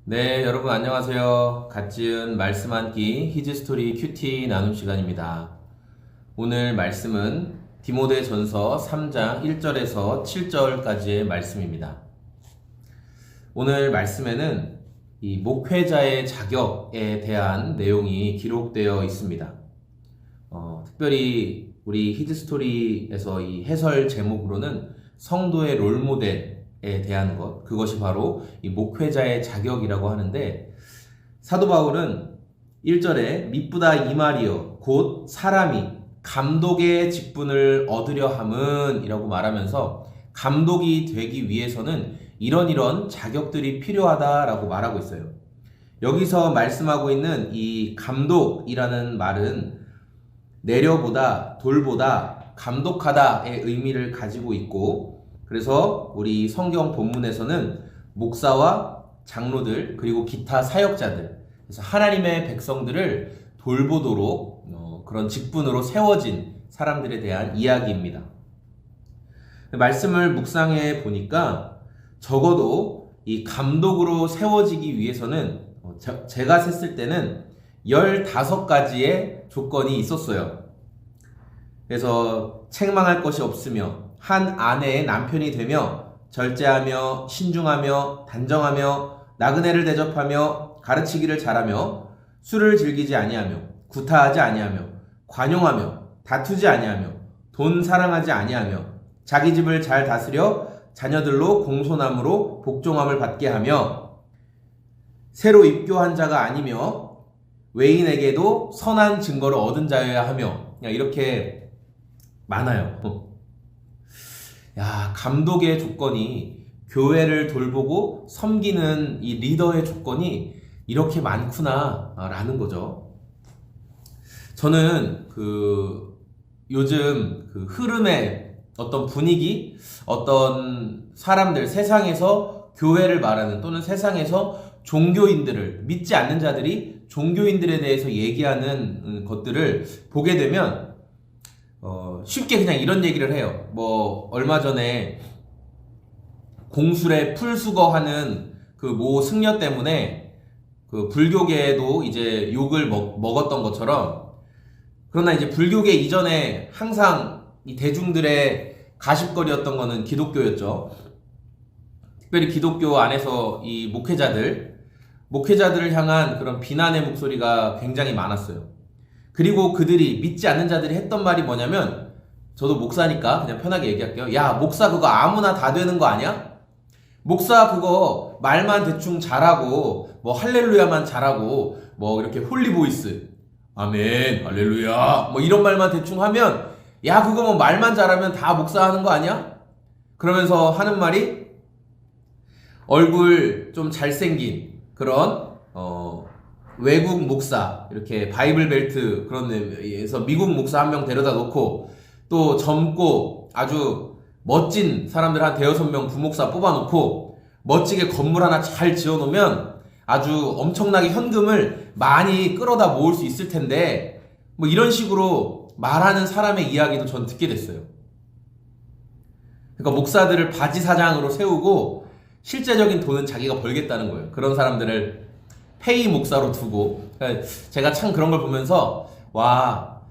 네, 여러분 안녕하세요. 갓 지은 말씀 한 끼 히즈스토리 큐티 나눔 시간입니다. 오늘 말씀은 디모데전서 3장 1절에서 7절까지의 말씀입니다. 오늘 말씀에는 이 목회자의 자격에 대한 내용이 기록되어 있습니다. 특별히 우리 히즈스토리에서 이 해설 제목으로는 성도의 롤모델 에 대한 것, 그것이 바로 이 목회자의 자격이라고 하는데, 사도 바울은 1절에 미쁘다 이 말이여 곧 사람이 감독의 직분을 얻으려 함은 이라고 말하면서 감독이 되기 위해서는 이런 자격들이 필요하다라고 말하고 있어요. 여기서 말씀하고 있는 이 감독이라는 말은 내려보다, 돌보다, 감독하다의 의미를 가지고 있고, 그래서 우리 성경 본문에서는 목사와 장로들 그리고 기타 사역자들, 그래서 하나님의 백성들을 돌보도록 그런 직분으로 세워진 사람들에 대한 이야기입니다. 말씀을 묵상해 보니까 적어도 이 감독으로 세워지기 위해서는 제가 셌을 때는 15가지의 조건이 있었어요. 그래서 책망할 것이 없으며 한 아내의 남편이 되며 절제하며 신중하며 단정하며 나그네를 대접하며 가르치기를 잘하며 술을 즐기지 아니하며 구타하지 아니하며 관용하며 다투지 아니하며 돈 사랑하지 아니하며 자기 집을 잘 다스려 자녀들로 공손함으로 복종함을 받게 하며 새로 입교한 자가 아니며 외인에게도 선한 증거를 얻은 자여야 하며, 이렇게 많아요. 야, 감독의 조건이, 교회를 돌보고 섬기는 이 리더의 조건이 이렇게 많구나 라는 거죠. 저는 요즘 흐름의 어떤 분위기, 어떤 사람들, 세상에서 교회를 말하는, 또는 세상에서 종교인들을, 믿지 않는 자들이 종교인들에 대해서 얘기하는 것들을 보게 되면 쉽게 그냥 이런 얘기를 해요. 얼마 전에 공술에 풀수거하는 모 승려 때문에 불교계에도 이제 욕을 먹었던 것처럼, 그러나 이제 불교계 이전에 항상 이 대중들의 가십거리였던 거는 기독교였죠. 특별히 기독교 안에서 이 목회자들을 향한 그런 비난의 목소리가 굉장히 많았어요. 그리고 그들이, 믿지 않는 자들이 했던 말이 뭐냐면, 저도 목사니까 그냥 편하게 얘기할게요. 야, 목사 그거 아무나 다 되는 거 아니야? 목사 그거 말만 대충 잘하고 할렐루야만 잘하고 이렇게 홀리보이스 아멘 할렐루야 이런 말만 대충 하면, 야 그거 말만 잘하면 다 목사 하는 거 아니야? 그러면서 하는 말이, 얼굴 좀 잘생긴 그런 외국 목사, 이렇게 바이블 벨트 그런 데에서 미국 목사 한 명 데려다 놓고, 또 젊고 아주 멋진 사람들 한 5-6명 부목사 뽑아놓고 멋지게 건물 하나 잘 지어놓으면 아주 엄청나게 현금을 많이 끌어다 모을 수 있을 텐데, 이런 식으로 말하는 사람의 이야기도 전 듣게 됐어요. 그러니까 목사들을 바지 사장으로 세우고 실제적인 돈은 자기가 벌겠다는 거예요. 그런 사람들을 페이 목사로 두고. 제가 참 그런 걸 보면서, 와,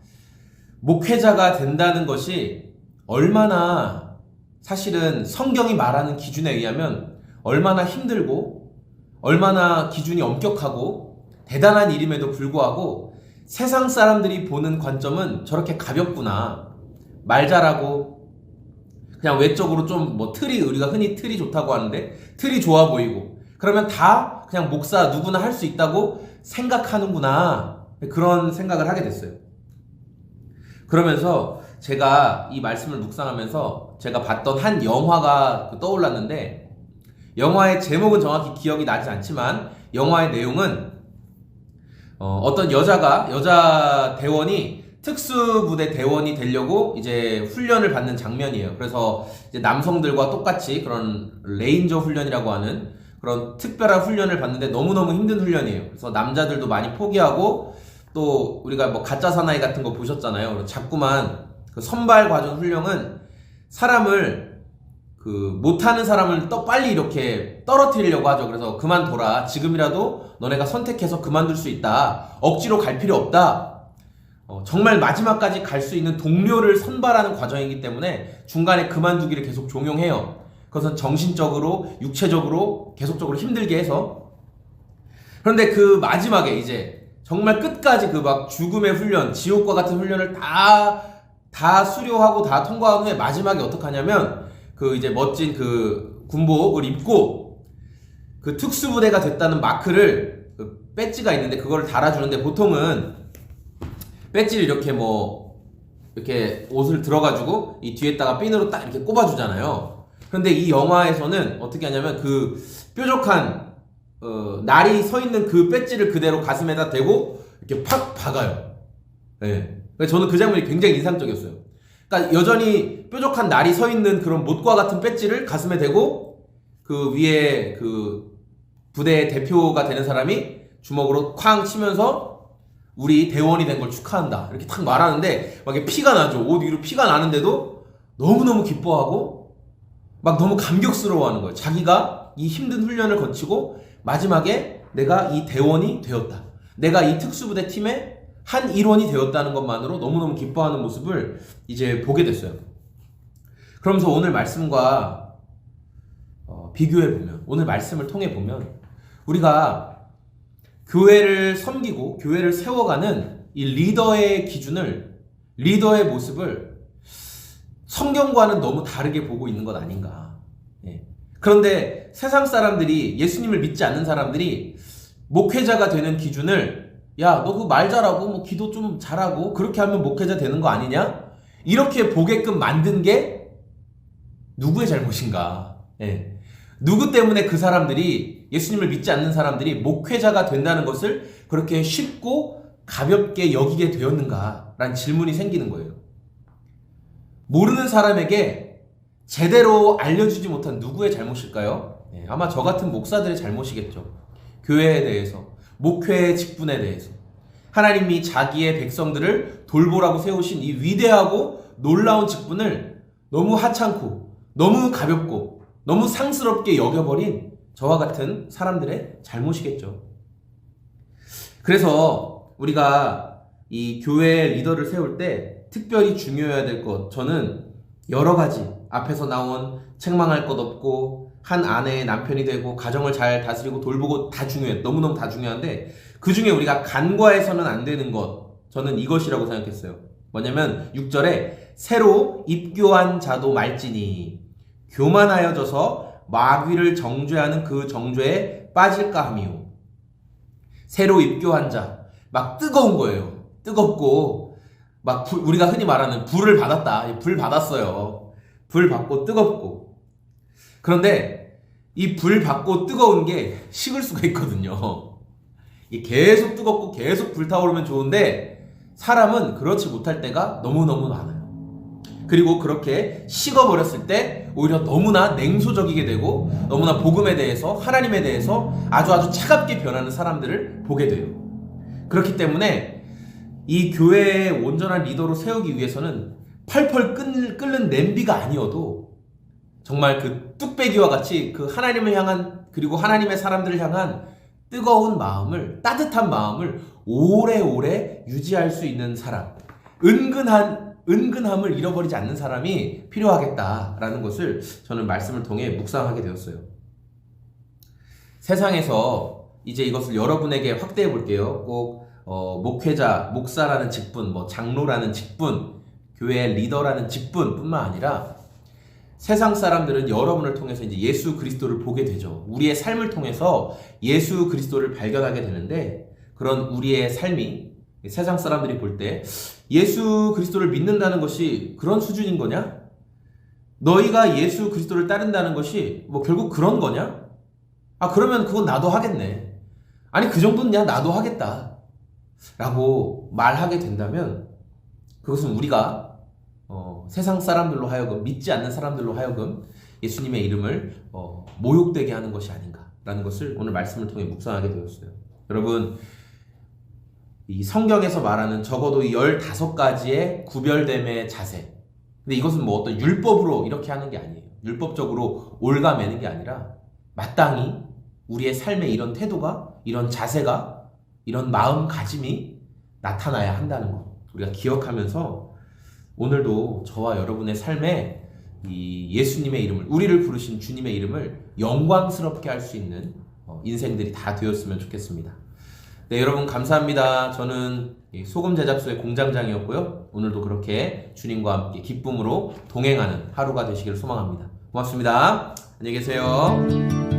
목회자가 된다는 것이 얼마나, 사실은 성경이 말하는 기준에 의하면 얼마나 힘들고 얼마나 기준이 엄격하고 대단한 일임에도 불구하고 세상 사람들이 보는 관점은 저렇게 가볍구나, 말 잘하고 그냥 외적으로 좀 우리가 흔히 틀이 좋다고 하는데 틀이 좋아 보이고, 그러면 다 그냥 목사 누구나 할 수 있다고 생각하는구나, 그런 생각을 하게 됐어요. 그러면서 제가 이 말씀을 묵상하면서 제가 봤던 한 영화가 떠올랐는데, 영화의 제목은 정확히 기억이 나지 않지만 영화의 내용은 어떤 여자 대원이 특수부대 대원이 되려고 이제 훈련을 받는 장면이에요. 그래서 이제 남성들과 똑같이 그런 레인저 훈련이라고 하는 그런 특별한 훈련을 받는데 너무너무 힘든 훈련이에요. 그래서 남자들도 많이 포기하고, 또 우리가 가짜 사나이 같은 거 보셨잖아요. 자꾸만 선발 과정 훈련은 사람을 못하는 사람을 빨리 이렇게 떨어뜨리려고 하죠. 그래서 그만둬라. 지금이라도 너네가 선택해서 그만둘 수 있다. 억지로 갈 필요 없다. 정말 마지막까지 갈 수 있는 동료를 선발하는 과정이기 때문에 중간에 그만두기를 계속 종용해요. 그것은 정신적으로, 육체적으로 계속적으로 힘들게 해서. 그런데 그 마지막에 이제 정말 끝까지 그 막 죽음의 훈련, 지옥과 같은 훈련을 다 수료하고 다 통과한 후에 마지막에 어떻게 하냐면 그 이제 멋진 그 군복을 입고 그 특수부대가 됐다는 마크를 그 배지가 있는데 그거를 달아주는데 보통은 배지를 이렇게 이렇게 옷을 들어가지고 이 뒤에다가 핀으로 딱 이렇게 꼽아주잖아요. 그런데 이 영화에서는 어떻게 하냐면 그 뾰족한 날이 서 있는 그 배지를 그대로 가슴에다 대고 이렇게 팍 박아요. 네. 저는 그 장면이 굉장히 인상적이었어요. 그러니까 여전히 뾰족한 날이 서 있는 그런 못과 같은 배지를 가슴에 대고 그 위에 그 부대의 대표가 되는 사람이 주먹으로 쾅 치면서 우리 대원이 된 걸 축하한다 이렇게 탁 말하는데 막 피가 나죠. 옷 위로 피가 나는데도 너무너무 기뻐하고 막 너무 감격스러워하는 거예요. 자기가 이 힘든 훈련을 거치고 마지막에 내가 이 대원이 되었다. 내가 이 특수부대 팀의 한 일원이 되었다는 것만으로 너무너무 기뻐하는 모습을 이제 보게 됐어요. 그러면서 오늘 말씀과 비교해보면, 오늘 말씀을 통해보면 우리가 교회를 섬기고 교회를 세워가는 이 리더의 기준을, 리더의 모습을 성경과는 너무 다르게 보고 있는 것 아닌가. 그런데 세상 사람들이, 예수님을 믿지 않는 사람들이 목회자가 되는 기준을 야, 너 그 말 잘하고 기도 좀 잘하고 그렇게 하면 목회자 되는 거 아니냐? 이렇게 보게끔 만든 게 누구의 잘못인가? 누구 때문에 그 사람들이, 예수님을 믿지 않는 사람들이 목회자가 된다는 것을 그렇게 쉽고 가볍게 여기게 되었는가라는 질문이 생기는 거예요. 모르는 사람에게 제대로 알려주지 못한 누구의 잘못일까요? 아마 저 같은 목사들의 잘못이겠죠. 교회에 대해서, 목회의 직분에 대해서. 하나님이 자기의 백성들을 돌보라고 세우신 이 위대하고 놀라운 직분을 너무 하찮고 너무 가볍고 너무 상스럽게 여겨버린 저와 같은 사람들의 잘못이겠죠. 그래서 우리가 이 교회의 리더를 세울 때 특별히 중요해야 될 것, 저는 여러 가지 앞에서 나온 책망할 것 없고 한 아내의 남편이 되고 가정을 잘 다스리고 돌보고 다 중요해요. 너무너무 다 중요한데 그 중에 우리가 간과해서는 안 되는 것, 저는 이것이라고 생각했어요. 뭐냐면 6절에 새로 입교한 자도 말지니 교만하여져서 마귀를 정죄하는 그 정죄에 빠질까 하미요. 새로 입교한 자, 막 뜨거운 거예요. 뜨겁고 막 우리가 흔히 말하는 불을 받았다. 불 받았어요. 불 받고 뜨겁고. 그런데 이 불 받고 뜨거운 게 식을 수가 있거든요. 계속 뜨겁고 계속 불타오르면 좋은데 사람은 그렇지 못할 때가 너무너무 많아요. 그리고 그렇게 식어버렸을 때 오히려 너무나 냉소적이게 되고 너무나 복음에 대해서, 하나님에 대해서 아주 차갑게 변하는 사람들을 보게 돼요. 그렇기 때문에 이 교회의 온전한 리더로 세우기 위해서는 펄펄 끓는 냄비가 아니어도 정말 그 뚝배기와 같이 그 하나님을 향한, 그리고 하나님의 사람들을 향한 뜨거운 마음을, 따뜻한 마음을 오래오래 유지할 수 있는 사람, 은근함을 잃어버리지 않는 사람이 필요하겠다라는 것을 저는 말씀을 통해 묵상하게 되었어요. 세상에서 이제 이것을 여러분에게 확대해 볼게요. 꼭 목회자, 목사라는 직분, 장로라는 직분, 교회의 리더라는 직분뿐만 아니라 세상 사람들은 여러분을 통해서 이제 예수 그리스도를 보게 되죠. 우리의 삶을 통해서 예수 그리스도를 발견하게 되는데, 그런 우리의 삶이 세상 사람들이 볼 때 예수 그리스도를 믿는다는 것이 그런 수준인 거냐? 너희가 예수 그리스도를 따른다는 것이 결국 그런 거냐? 그러면 그건 나도 하겠네. 아니, 그 정도는 나도 하겠다 라고 말하게 된다면 그것은 우리가 세상 사람들로 하여금, 믿지 않는 사람들로 하여금 예수님의 이름을 모욕되게 하는 것이 아닌가라는 것을 오늘 말씀을 통해 묵상하게 되었어요. 여러분, 이 성경에서 말하는 적어도 15가지의 구별됨의 자세, 근데 이것은 어떤 율법으로 이렇게 하는 게 아니에요. 율법적으로 올가매는 게 아니라 마땅히 우리의 삶의 이런 태도가, 이런 자세가, 이런 마음가짐이 나타나야 한다는 것 우리가 기억하면서 오늘도 저와 여러분의 삶에 이 예수님의 이름을, 우리를 부르신 주님의 이름을 영광스럽게 할 수 있는 인생들이 다 되었으면 좋겠습니다. 네, 여러분 감사합니다. 저는 소금 제작소의 공장장이었고요. 오늘도 그렇게 주님과 함께 기쁨으로 동행하는 하루가 되시길 소망합니다. 고맙습니다. 안녕히 계세요.